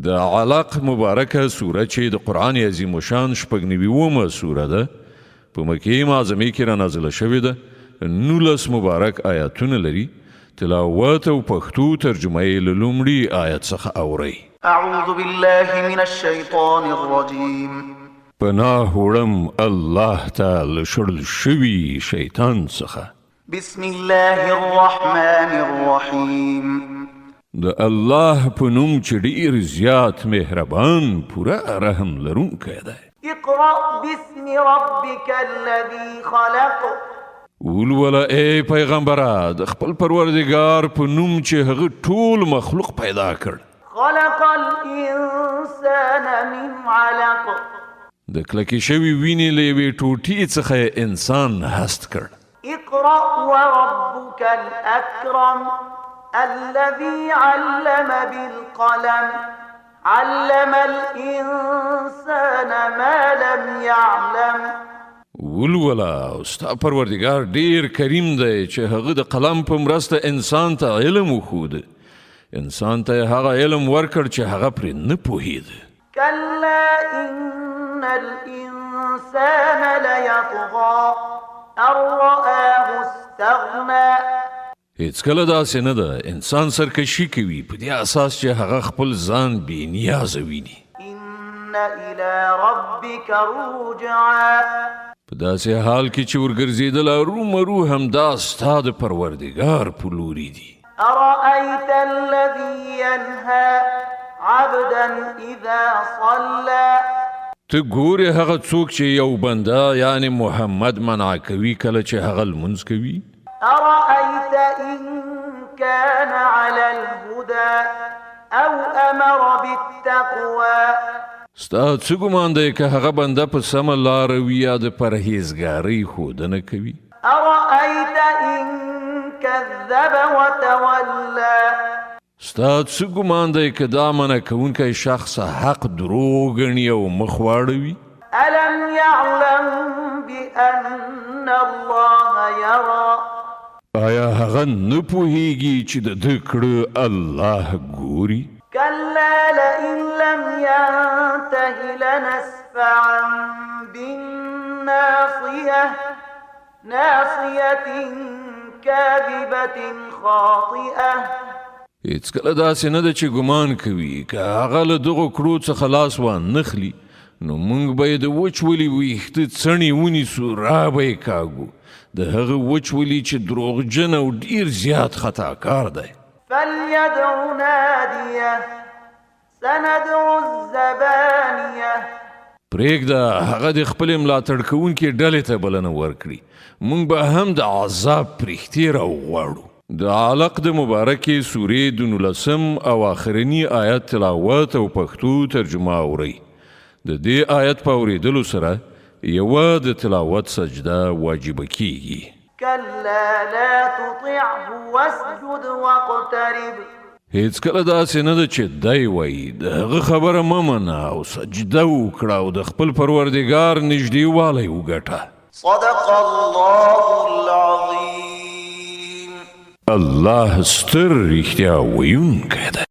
د علق مبارکه سوره چې د قرآن عظیم الشان شپږ سوره ده په مکې معظمې کې را نازله شوې ده 19 مبارک آیاتونه لري تلاوت او پښتو ترجمه یې له لومړي آیت څخه اورئ اعوذ بالله من الشیطان الرجیم پناه وړم الله ته له شړل شوي شیطان څخه بسم الله الرحمن الرحیم د الله په نوم چې ډېر زیات مهربان پوره رحم لرونکی دی اقرأ باسم ربك الذي خلق ولوله ای پیغمبره د خپل پروردګار په نوم چې هغه ټول مخلوق پیدا کړ خلق الانسان من علق د کلکې شوي وینې له یوې ټوټې څخه انسان هست کړ اقرأ وربك الأكرم الذي علم بالقلم علم الإنسان ما لم يعلم ولوله ستا پروردګار ډیر کریم دی چې هغه د قلم په مرسته انسان ته علم وښود انسان ته هغه علم ورکړ چې هغه پرې نه پوهېده كلا إن الإنسان ليطغى أن رآه استغنى هیڅکله داسې نه ده انسان سرکشي کوي په دې اساس چې هغه خپل ځان بې نیازه ویني إن إلى ربك الرجعى په داسې حال کې چې ورګرځېدل ارومرو همدا ستا د پروردګار په لوري دي أرأيت الذي ينهى عبدا إذا صلى ته ګورې هغه څوک چې یو بنده یعنی محمد منع کوي کله چې هغه لمونځ کوي أرأيت إن كان على الهدى أو أمر بالتقوى ستا څه ګمان دی که هغه بنده په سمه لاره وي یا د پرهیزګارۍ ښودنه کوي أرأيت إن كذب وتولى ستا څه ګمان دی که دا منع کوونکی شخص حق دروغ ګڼي او مخ واړوي ألم يعلم بأن الله يرى آیا هغه نه پوهیږي چې د ده کړه الله ګوري كلا لئن لم ينته لنسفعا بالناصية ناصية كاذبة خاطئة هیڅکله داسې نه ده چې ګمان کوي که هغه له دغو کړو څخه لاس وانخلي نو موږ به یې د وچولي ویښته څڼې ونیسو را به یې کاږو د هغه وچولي چې دروغجن او ډیر زیات خطاکار دی فليدع ناديه سندع الزبانيه پرېږده هغه د خپلې ملاتړ کوونکې ډلې ته بلنه ورکړي موږ به هم د عذاب پرښتې راوغواړو د علق د مبارکې سورې د 19 او آخرني آیت تلاوت او پښتو ترجمه اورئ د دې آیت په اورېدلو سره یوه د تلاوت سجده واجبه کیږي كلا لا تطعه واسجد واقترب هیڅکله داسې نه ده چې دی وایي د هغه خبره مه منه او سجده وکړه او د خپل پروردګار نږدېوالی وګټه صدق الله العظيم الله ستر رښتیا ویونکی دی